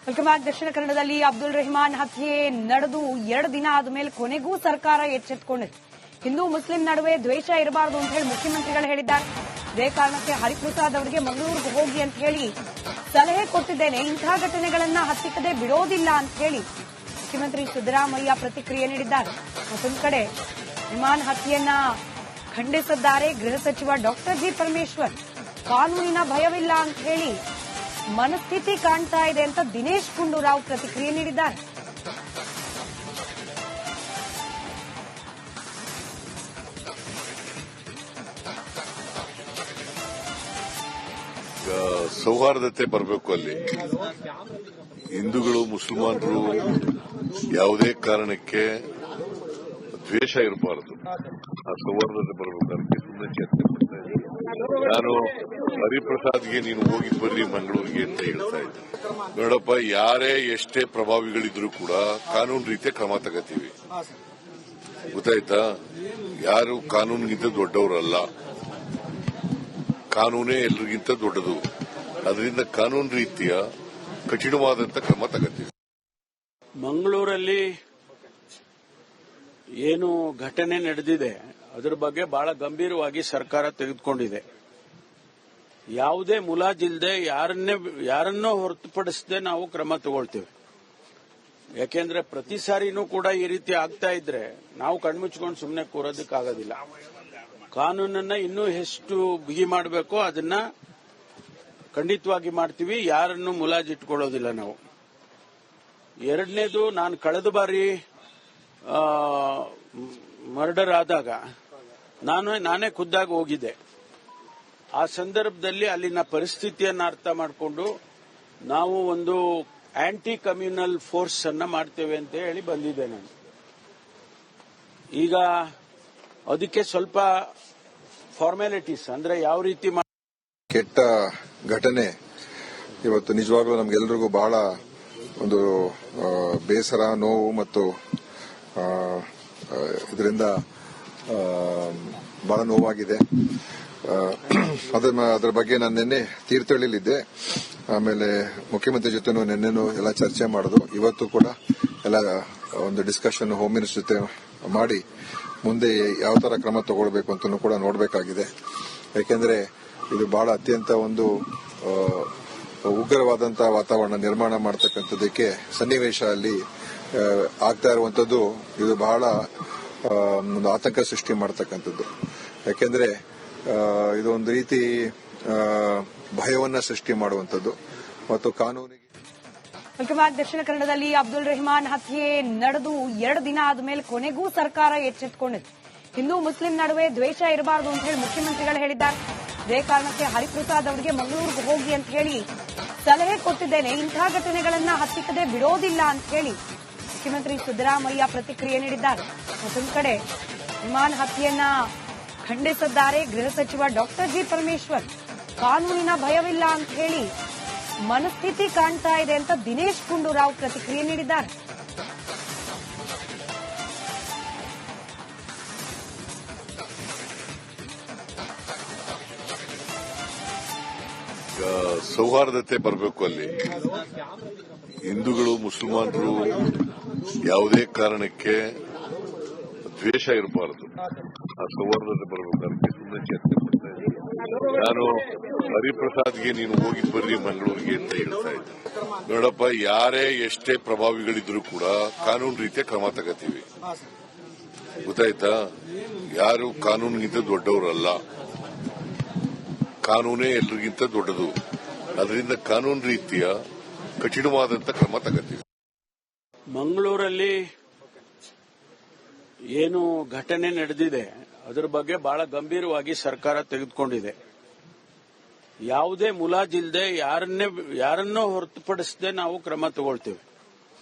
Welcome back. ದಕ್ಷಿಣ ಕನ್ನಡದಲ್ಲಿ ಅಬ್ದುಲ್ ರೆಹಮಾನ್ ಹತ್ಯೆ ನಡೆದು 2 ದಿನ ಆದ ಮೇಲೆ ಕೊನೆಗೂ ಸರ್ಕಾರ ಎಚ್ಚೆತ್ತುಕೊಂಡಿದೆ. ಹಿಂದೂ ಮುಸ್ಲಿಂ ನಡುವೆ ದ್ವೇಷ ಇರಬಾರದು ಅಂತ ಹೇಳಿ ಮುಖ್ಯಮಂತ್ರಿಗಳು ಹೇಳಿದ್ದಾರೆ. ಇದೇ ಕಾರಣಕ್ಕೆ ಹರಿಪ್ರಸಾದ್ ಅವರಿಗೆ ಮಂಗಳೂರಿಗೆ ಹೋಗಿ ಅಂತ ಹೇಳಿ ಸಲಹೆ ಕೊಟ್ಟಿದ್ದೇನೆ. ಇಂತಹ ಘಟನೆಗಳನ್ನ ಹತ್ತಿಕ್ಕದೆ ಬಿಡೋದಿಲ್ಲ ಅಂತ ಹೇಳಿ ಮುಖ್ಯಮಂತ್ರಿ ಸಿದ್ದರಾಮಯ್ಯ ಪ್ರತಿಕ್ರಿಯೆ ನೀಡಿದ್ದಾರೆ. ಮತ್ತೊಂದು ಕಡೆ ರೆಹಮಾನ್ ಹತ್ಯೆಯನ್ನ ಖಂಡಿಸಿದ್ದಾರೆ ಗೃಹ ಸಚಿವ ಡಾಕ್ಟರ್ ಜಿ ಪರಮೇಶ್ವರ್. ಕಾನೂನಿನ ಭಯವಿಲ್ಲ ಅಂತ ಹೇಳಿ ಮನಸ್ಥಿತಿ ಕಾಣ್ತಾ ಇದೆ ಅಂತ ದಿನೇಶ್ ಗುಂಡೂರಾವ್ ಪ್ರತಿಕ್ರಿಯೆ ನೀಡಿದ್ದಾರೆ. ಸೌಹಾರ್ದತೆ ಬರಬೇಕು. ಅಲ್ಲಿ ಹಿಂದೂಗಳು ಮುಸಲ್ಮಾನರು ಯಾವುದೇ ಕಾರಣಕ್ಕೆ ದ್ವೇಷ ಇರಬಾರದು. ಆ ಸೌಹಾರ್ದತೆ ಬರಬೇಕು. ಅದಕ್ಕೆ ಸುಮ್ಮನೆ ಚರ್ಚೆ ಮಾಡ್ತಾ ಇದ್ದೀನಿ. ನಾನು ಹರಿಪ್ರಸಾದ್ಗೆ ನೀನು ಹೋಗಿ ಬರ್ರಿ ಮಂಗಳೂರಿಗೆ ಅಂತ ಹೇಳ್ತಾ ಇದ್ದೆ. ನೋಡಪ್ಪ, ಯಾರೇ ಎಷ್ಟೇ ಪ್ರಭಾವಿಗಳಿದ್ರು ಕೂಡ ಕಾನೂನು ರೀತಿಯ ಕ್ರಮ ತಗೋತೀವಿ. ಗೊತ್ತಾಯ್ತಾ? ಯಾರು ಕಾನೂನಿಗಿಂತ ದೊಡ್ಡವರಲ್ಲ. ಕಾನೂನೇ ಎಲ್ರಿಗಿಂತ ದೊಡ್ಡದು. ಅದರಿಂದ ಕಾನೂನು ರೀತಿಯ ಕಠಿಣವಾದಂತ ಕ್ರಮ ತಗೋತೀವಿ. ಮಂಗಳೂರಲ್ಲಿ ಏನು ಘಟನೆ ನಡೆದಿದೆ ಅದರ ಬಗ್ಗೆ ಬಹಳ ಗಂಭೀರವಾಗಿ ಸರ್ಕಾರ ತೆಗೆದುಕೊಂಡಿದೆ. ಯಾವುದೇ ಮುಲಾಜಿಲ್ಲದೆ ಯಾರನ್ನೋ ಹೊರತುಪಡಿಸದೆ ನಾವು ಕ್ರಮ ತಗೊಳ್ತೇವೆ. ಯಾಕೆಂದ್ರೆ ಪ್ರತಿ ಸಾರಿನೂ ಕೂಡ ಈ ರೀತಿ ಆಗ್ತಾ ಇದ್ರೆ ನಾವು ಕಣ್ಮುಚ್ಕೊಂಡು ಸುಮ್ಮನೆ ಕೂರೋದಕ್ಕಾಗೋದಿಲ್ಲ. ಕಾನೂನನ್ನ ಇನ್ನೂ ಎಷ್ಟು ಬಿಗಿ ಮಾಡಬೇಕೋ ಅದನ್ನ ಖಂಡಿತವಾಗಿ ಮಾಡ್ತೀವಿ. ಯಾರನ್ನು ಮುಲಾಜಿಟ್ಕೊಳ್ಳೋದಿಲ್ಲ ನಾವು. ಎರಡನೇದು, ನಾನು ಕಳೆದ ಬಾರಿ ಮರ್ಡರ್ ಆದಾಗ ನಾನೇ ಖುದ್ದಾಗಿ ಹೋಗಿದ್ದೆ. ಆ ಸಂದರ್ಭದಲ್ಲಿ ಅಲ್ಲಿನ ಪರಿಸ್ಥಿತಿಯನ್ನು ಅರ್ಥ ಮಾಡಿಕೊಂಡು ನಾವು ಒಂದು ಆಂಟಿ ಕಮ್ಯುನಲ್ ಫೋರ್ಸ್ ಅನ್ನ ಮಾಡ್ತೇವೆ ಅಂತ ಹೇಳಿ ಬಂದಿದ್ದೆ ನಾನು. ಈಗ ಅದಕ್ಕೆ ಸ್ವಲ್ಪ ಫಾರ್ಮ್ಯಾಲಿಟೀಸ್ ಅಂದ್ರೆ ಯಾವ ರೀತಿ ಕೆಟ್ಟ ಘಟನೆ ಇವತ್ತು ನಿಜವಾಗ್ಲೂ ನಮ್ಗೆಲ್ರಿಗೂ ಬಹಳ ಒಂದು ಬೇಸರ, ನೋವು ಮತ್ತು ಇದರಿಂದ ಬಹಳ ನೋವಾಗಿದೆ. ಅದರ ಬಗ್ಗೆ ನಾನು ನಿನ್ನೆ ತೀರ್ಥಹಳ್ಳಿಲಿದ್ದೆ. ಆಮೇಲೆ ಮುಖ್ಯಮಂತ್ರಿ ಜೊತೆನೂ ನಿನ್ನೆನೂ ಎಲ್ಲ ಚರ್ಚೆ ಮಾಡೋದು. ಇವತ್ತು ಕೂಡ ಎಲ್ಲ ಒಂದು ಡಿಸ್ಕಷನ್ ಹೋಮ್ ಮಿನಿಸ್ಟರ್ ಜೊತೆ ಮಾಡಿ ಮುಂದೆ ಯಾವ ತರ ಕ್ರಮ ತಗೊಳ್ಬೇಕು ಅಂತ ಕೂಡ ನೋಡಬೇಕಾಗಿದೆ. ಯಾಕೆಂದ್ರೆ ಇದು ಬಹಳ ಅತ್ಯಂತ ಒಂದು ಉಗ್ರವಾದಂತಹ ವಾತಾವರಣ ನಿರ್ಮಾಣ ಮಾಡತಕ್ಕಂಥದ್ದಕ್ಕೆ ಸನ್ನಿವೇಶ ಅಲ್ಲಿ ಆಗ್ತಾ ಇರುವಂತದ್ದು. ಇದು ಬಹಳ ಒಂದು ಆತಂಕ ಸೃಷ್ಟಿ ಮಾಡತಕ್ಕಂಥದ್ದು. ಯಾಕೆಂದ್ರೆ ಇದು ಒಂದು ರೀತಿ ಭಯವನ್ನ ಸೃಷ್ಟಿ ಮಾಡುವಂತದ್ದು ಮತ್ತು ಕಾನೂನಿಗೆ. Welcome back. ದಕ್ಷಿಣ ಕನ್ನಡದಲ್ಲಿ ಅಬ್ದುಲ್ ರೆಹಮಾನ್ ಹತ್ಯೆ ನಡೆದು 2 ದಿನ ಆದ ಮೇಲೆ ಕೊನೆಗೂ ಸರ್ಕಾರ ಎಚ್ಚೆತ್ತುಕೊಂಡಿದೆ. ಹಿಂದೂ ಮುಸ್ಲಿಂ ನಡುವೆ ದ್ವೇಷ ಇರಬಾರದು ಅಂತ ಹೇಳಿ ಮುಖ್ಯಮಂತ್ರಿಗಳು ಹೇಳಿದ್ದಾರೆ. ಇದೇ ಕಾರಣಕ್ಕೆ ಹರಿಪ್ರಸಾದ್ ಅವರಿಗೆ ಮಂಗಳೂರಿಗೆ ಹೋಗಿ ಅಂತ ಹೇಳಿ ಸಲಹೆ ಕೊಟ್ಟಿದ್ದೇನೆ. ಇಂತಹ ಘಟನೆಗಳನ್ನ ಹತ್ತಿಕ್ಕದೆ ಬಿಡೋದಿಲ್ಲ ಅಂತ ಹೇಳಿ ಮುಖ್ಯಮಂತ್ರಿ ಸಿದ್ದರಾಮಯ್ಯ ಪ್ರತಿಕ್ರಿಯೆ ನೀಡಿದ್ದಾರೆ. ಮತ್ತೊಂದು ಕಡೆ ರೆಹಮಾನ್ ಹತ್ಯೆಯನ್ನ ಖಂಡಿಸಿದ್ದಾರೆ ಗೃಹ ಸಚಿವ ಡಾಕ್ಟರ್ ಜಿ ಪರಮೇಶ್ವರ್. ಕಾನೂನಿನ ಭಯವಿಲ್ಲ ಅಂತ ಹೇಳಿ ಮನಸ್ಥಿತಿ ಕಾಣ್ತಾ ಇದೆ ಅಂತ ದಿನೇಶ್ ಗುಂಡೂರಾವ್ ಪ್ರತಿಕ್ರಿಯೆ ನೀಡಿದ್ದಾರೆ. ಸೌಹಾರ್ದತೆ ಬರಬೇಕು. ಅಲ್ಲಿ ಹಿಂದೂಗಳು ಮುಸಲ್ಮಾನರು ಯಾವುದೇ ಕಾರಣಕ್ಕೆ ದ್ವೇಷ ಇರಬಾರದು. ಆ ಸೌಹಾರ್ದತೆ ಬರಬೇಕು. ಅದಕ್ಕೆ ಸುಮ್ಮನೆ ಚರ್ಚೆ ಮಾಡ್ತಾ ಇದ್ದೀನಿ. ನಾನು ಹರಿಪ್ರಸಾದ್ಗೆ ನೀನು ಹೋಗಿ ಬರ್ರಿ ಮಂಗಳೂರಿಗೆ ಅಂತ ಹೇಳ್ತಾ ಇದ್ದೆ. ನೋಡಪ್ಪ, ಯಾರೇ ಎಷ್ಟೇ ಪ್ರಭಾವಿಗಳಿದ್ರು ಕೂಡ ಕಾನೂನು ರೀತಿಯ ಕ್ರಮ ತಗೋತೀವಿ. ಗೊತ್ತಾಯ್ತಾ? ಯಾರು ಕಾನೂನಿಗಿಂತ ದೊಡ್ಡವರಲ್ಲ. ಕಾನೂನೇ ಎಲ್ರಿಗಿಂತ ದೊಡ್ಡದು. ಅದರಿಂದ ಕಾನೂನು ರೀತಿಯ ಕಠಿಣವಾದಂತ ಕ್ರಮ ತಗೋತೀವಿ. ಮಂಗಳೂರಲ್ಲಿ ಏನು ಘಟನೆ ನಡೆದಿದೆ ಅದರ ಬಗ್ಗೆ ಬಹಳ ಗಂಭೀರವಾಗಿ ಸರ್ಕಾರ ತೆಗೆದುಕೊಂಡಿದೆ. ಯಾವುದೇ ಮುಲಾಜಿಲ್ಲದೆ ಯಾರನ್ನೋ ಹೊರತುಪಡಿಸದೆ ನಾವು ಕ್ರಮ ತಗೊಳ್ತೇವೆ.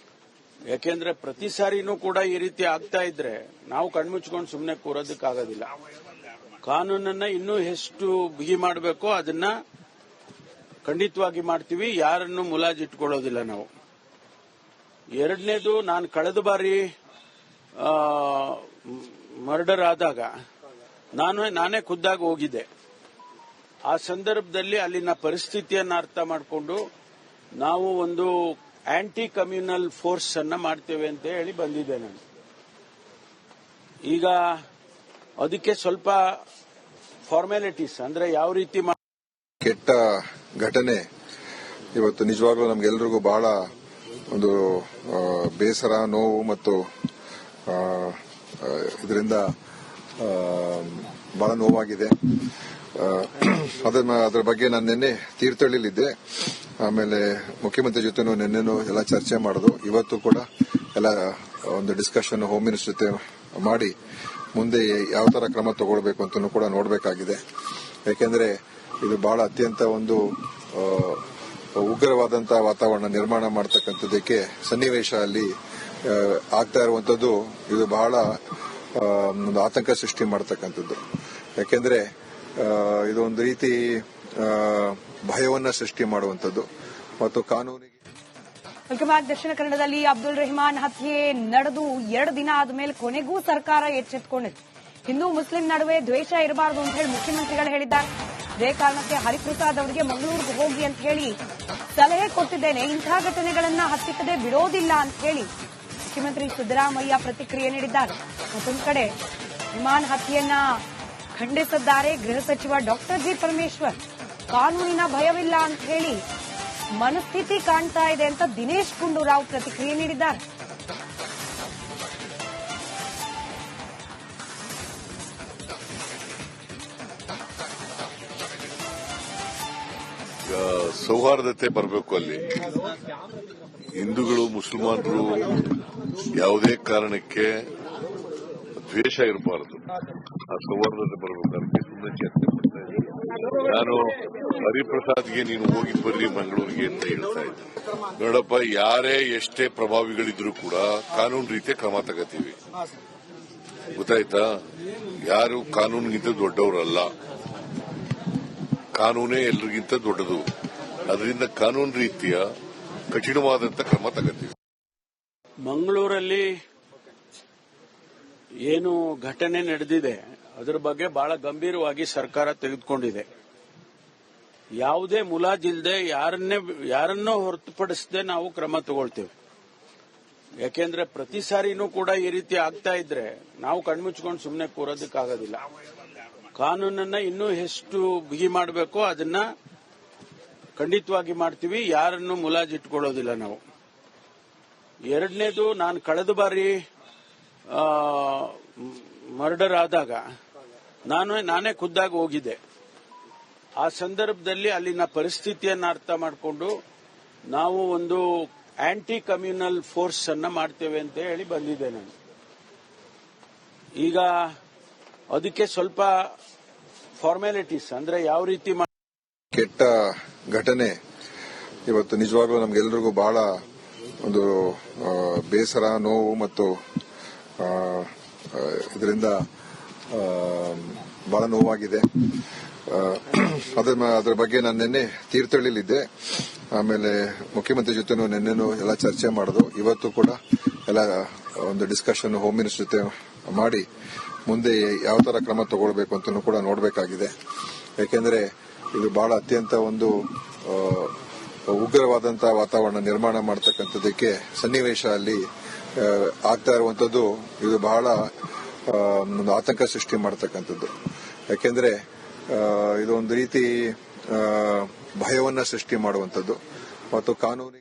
ಯಾಕೆಂದ್ರೆ ಪ್ರತಿ ಸಾರಿನೂ ಕೂಡ ಈ ರೀತಿ ಆಗ್ತಾ ಇದ್ರೆ ನಾವು ಕಣ್ಮುಚ್ಕೊಂಡು ಸುಮ್ಮನೆ ಕೂರೋದಕ್ಕಾಗೋದಿಲ್ಲ. ಕಾನೂನನ್ನ ಇನ್ನೂ ಎಷ್ಟು ಬಿಗಿ ಮಾಡಬೇಕೋ ಅದನ್ನ ಖಂಡಿತವಾಗಿ ಮಾಡ್ತೀವಿ. ಯಾರನ್ನು ಮುಲಾಜಿಟ್ಕೊಳ್ಳೋದಿಲ್ಲ ನಾವು. ಎರಡನೇದು, ನಾನು ಕಳೆದ ಬಾರಿ ಮರ್ಡರ್ ಆದಾಗ ನಾನೇ ಖುದ್ದಾಗಿ ಹೋಗಿದ್ದೆ. ಆ ಸಂದರ್ಭದಲ್ಲಿ ಅಲ್ಲಿನ ಪರಿಸ್ಥಿತಿಯನ್ನು ಅರ್ಥ ಮಾಡಿಕೊಂಡು ನಾವು ಒಂದು ಆಂಟಿ ಕಮ್ಯುನಲ್ ಫೋರ್ಸ್ ಅನ್ನ ಮಾಡ್ತೇವೆ ಅಂತ ಹೇಳಿ ಬಂದಿದ್ದೆ ನಾನು. ಈಗ ಅದಕ್ಕೆ ಸ್ವಲ್ಪ ಫಾರ್ಮ್ಯಾಲಿಟೀಸ್ ಅಂದ್ರೆ ಯಾವ ರೀತಿ ಕೆಟ್ಟ ಘಟನೆ ಇವತ್ತು ನಿಜವಾಗ್ಲೂ ನಮ್ಗೆಲ್ರಿಗೂ ಬಹಳ ಒಂದು ಬೇಸರ, ನೋವು ಮತ್ತು ಇದರಿಂದ ಬಹಳ ನೋವಾಗಿದೆ. ಅದರ ಬಗ್ಗೆ ನಾನು ನಿನ್ನೆ ತೀರ್ಥಹಳ್ಳಿಲಿದ್ದೆ. ಆಮೇಲೆ ಮುಖ್ಯಮಂತ್ರಿ ಜೊತೆನೂ ನಿನ್ನೆನೂ ಎಲ್ಲ ಚರ್ಚೆ ಮಾಡೋದು. ಇವತ್ತು ಕೂಡ ಎಲ್ಲ ಒಂದು ಡಿಸ್ಕಷನ್ ಹೋಮ್ ಮಿನಿಸ್ಟರ್ ಜೊತೆ ಮಾಡಿ ಮುಂದೆ ಯಾವ ತರ ಕ್ರಮ ತಗೊಳ್ಬೇಕು ಅಂತ ಕೂಡ ನೋಡಬೇಕಾಗಿದೆ. ಯಾಕೆಂದ್ರೆ ಇದು ಬಹಳ ಅತ್ಯಂತ ಒಂದು ಉಗ್ರವಾದಂತಹ ವಾತಾವರಣ ನಿರ್ಮಾಣ ಮಾಡತಕ್ಕಂಥದ್ದಕ್ಕೆ ಸನ್ನಿವೇಶ ಅಲ್ಲಿ ಆಗ್ತಾ ಇರುವಂತದ್ದು ಇದು ಬಹಳ ಒಂದು ಆತಂಕ ಸೃಷ್ಟಿ ಮಾಡತಕ್ಕಂಥದ್ದು. ಯಾಕೆಂದ್ರೆ ಇದು ಒಂದು ರೀತಿ ಭಯವನ್ನ ಸೃಷ್ಟಿ ಮಾಡುವಂತದ್ದು ಮತ್ತು ಕಾನೂನಿಗೆ. Welcome back. ದಕ್ಷಿಣ ಕನ್ನಡದಲ್ಲಿ ಅಬ್ದುಲ್ ರೆಹಮಾನ್ ಹತ್ಯೆ ನಡೆದು 2 ದಿನ ಆದ್ಮೇಲೆ ಕೊನೆಗೂ ಸರ್ಕಾರ ಎಚ್ಚೆತ್ತುಕೊಂಡಿದೆ. ಹಿಂದೂ ಮುಸ್ಲಿಂ ನಡುವೆ ದ್ವೇಷ ಇರಬಾರದು ಅಂತ ಹೇಳಿ ಮುಖ್ಯಮಂತ್ರಿಗಳು ಹೇಳಿದ್ದಾರೆ. ಇದೇ ಕಾರಣಕ್ಕೆ ಹರಿಪ್ರಸಾದ್ ಅವರಿಗೆ ಮಂಗಳೂರಿಗೆ ಹೋಗಿ ಅಂತ ಹೇಳಿ ಸಲಹೆ ಕೊಟ್ಟಿದ್ದೇನೆ, ಇಂತಹ ಘಟನೆಗಳನ್ನ ಹತ್ತಿಕ್ಕದೆ ಬಿಡೋದಿಲ್ಲ ಅಂತ ಹೇಳಿ ಮುಖ್ಯಮಂತ್ರಿ ಸಿದ್ದರಾಮಯ್ಯ ಪ್ರತಿಕ್ರಿಯೆ ನೀಡಿದ್ದಾರೆ. ಮತ್ತೊಂದು ಕಡೆ ರೆಹಮಾನ್ ಹತ್ಯೆಯನ್ನ ಖಂಡಿಸಿದ್ದಾರೆ ಗೃಹ ಸಚಿವ ಡಾಕ್ಟರ್ ಜಿ ಪರಮೇಶ್ವರ್. ಕಾನೂನಿನ ಭಯವಿಲ್ಲ ಅಂತ ಹೇಳಿ ಮನಸ್ಥಿತಿ ಕಾಣ್ತಾ ಇದೆ ಅಂತ ದಿನೇಶ್ ಗುಂಡೂರಾವ್ ಪ್ರತಿಕ್ರಿಯೆ ನೀಡಿದ್ದಾರೆ. ಸೌಹಾರ್ದತೆ ಬರಬೇಕು. ಅಲ್ಲಿ ಹಿಂದೂಗಳು ಮುಸಲ್ಮಾನರು ಯಾವುದೇ ಕಾರಣಕ್ಕೆ ದ್ವೇಷ ಇರಬಾರದು. ಆ ಸೌಹಾರ್ದತೆ ಬರಬೇಕಾದ್ರೆ ಸುಮ್ಮನೆ ಚರ್ಚೆ ಮಾಡ್ತಾ ಇದ್ದೆ. ನಾನು ಹರಿಪ್ರಸಾದ್ಗೆ ನೀನು ಹೋಗಿ ಬರ್ರಿ ಮಂಗಳೂರಿಗೆ ಅಂತ ಹೇಳ್ತಾ ಇದ್ದೆ. ನೋಡಪ್ಪ, ಯಾರೇ ಎಷ್ಟೇ ಪ್ರಭಾವಿಗಳಿದ್ರು ಕೂಡ ಕಾನೂನು ರೀತಿಯ ಕ್ರಮ ತಗೋತೀವಿ, ಗೊತ್ತಾಯ್ತಾ? ಯಾರು ಕಾನೂನಿಗಿಂತ ದೊಡ್ಡವರಲ್ಲ, ಕಾನೂನೇ ಎಲ್ರಿಗಿಂತ ದೊಡ್ಡದು. ಅದರಿಂದ ಕಾನೂನು ರೀತಿಯ ಕಠಿಣವಾದಂತ ಕ್ರಮ ತಗೋತೀವಿ. ಮಂಗಳೂರಲ್ಲಿ ಏನು ಘಟನೆ ನಡೆದಿದೆ ಅದರ ಬಗ್ಗೆ ಬಹಳ ಗಂಭೀರವಾಗಿ ಸರ್ಕಾರ ತೆಗೆದುಕೊಂಡಿದೆ. ಯಾವುದೇ ಮುಲಾಜಿಲ್ಲದೆ ಯಾರನ್ನೋ ಹೊರತುಪಡಿಸದೆ ನಾವು ಕ್ರಮ ತಗೊಳ್ತೇವೆ. ಯಾಕೆಂದ್ರೆ ಪ್ರತಿ ಸಾರಿನೂ ಕೂಡ ಈ ರೀತಿ ಆಗ್ತಾ ಇದ್ರೆ ನಾವು ಕಣ್ಮುಚ್ಕೊಂಡು ಸುಮ್ಮನೆ ಕೂರೋದಕ್ಕಾಗೋದಿಲ್ಲ. ಕಾನೂನನ್ನ ಇನ್ನೂ ಎಷ್ಟು ಬಿಗಿ ಮಾಡಬೇಕೋ ಅದನ್ನ ಖಂಡಿತವಾಗಿ ಮಾಡ್ತೀವಿ. ಯಾರನ್ನು ಮುಲಾಜಿಟ್ಕೊಳ್ಳೋದಿಲ್ಲ ನಾವು. ಎರಡನೇದು, ನಾನು ಕಳೆದ ಬಾರಿ ಮರ್ಡರ್ ಆದಾಗ ನಾನೇ ಖುದ್ದಾಗಿ ಹೋಗಿದ್ದೆ. ಆ ಸಂದರ್ಭದಲ್ಲಿ ಅಲ್ಲಿನ ಪರಿಸ್ಥಿತಿಯನ್ನ ಅರ್ಥ ಮಾಡಿಕೊಂಡು ನಾವು ಒಂದು ಆಂಟಿ ಕಮ್ಯುನಲ್ ಫೋರ್ಸ್ ಅನ್ನ ಮಾಡ್ತೇವೆ ಅಂತ ಹೇಳಿ ಬಂದಿದ್ದೆ ನಾನು. ಈಗ ಅದಕ್ಕೆ ಸ್ವಲ್ಪ ಫಾರ್ಮ್ಯಾಲಿಟೀಸ್ ಅಂದ್ರೆ ಯಾವ ರೀತಿ ಕೆಟ್ಟ ಘಟನೆ ಇವತ್ತು ನಿಜವಾಗ್ಲೂ ನಮ್ಗೆಲ್ರಿಗೂ ಬಹಳ ಒಂದು ಬೇಸರ, ನೋವು ಮತ್ತು ಇದರಿಂದ ಬಹಳ ನೋವಾಗಿದೆ. ಅದರ ಬಗ್ಗೆ ನಾನು ನಿನ್ನೆ ತೀರ್ಥಹಳ್ಳಿಲಿದ್ದೆ. ಆಮೇಲೆ ಮುಖ್ಯಮಂತ್ರಿ ಜೊತೆನೂ ನಿನ್ನೆನೂ ಎಲ್ಲ ಚರ್ಚೆ ಮಾಡೋದು. ಇವತ್ತು ಕೂಡ ಎಲ್ಲ ಒಂದು ಡಿಸ್ಕಷನ್ ಹೋಮ್ ಮಿನಿಸ್ಟರ್ ಜೊತೆ ಮಾಡಿ ಮುಂದೆ ಯಾವ ತರ ಕ್ರಮ ತಗೊಳ್ಬೇಕು ಅಂತ ಕೂಡ ನೋಡಬೇಕಾಗಿದೆ. ಯಾಕೆಂದ್ರೆ ಇದು ಬಹಳ ಅತ್ಯಂತ ಒಂದು ಉಗ್ರವಾದಂತಹ ವಾತಾವರಣ ನಿರ್ಮಾಣ ಮಾಡತಕ್ಕಂಥದ್ದಕ್ಕೆ ಸನ್ನಿವೇಶ ಅಲ್ಲಿ ಆಗ್ತಾ ಇರುವಂತದ್ದು ಇದು ಬಹಳ ಒಂದು ಆತಂಕ ಸೃಷ್ಟಿ ಮಾಡತಕ್ಕಂಥದ್ದು. ಯಾಕೆಂದ್ರೆ ಇದು ಒಂದು ರೀತಿ ಭಯವನ್ನ ಸೃಷ್ಟಿ ಮಾಡುವಂತದ್ದು ಮತ್ತು ಕಾನೂನಿಗೆ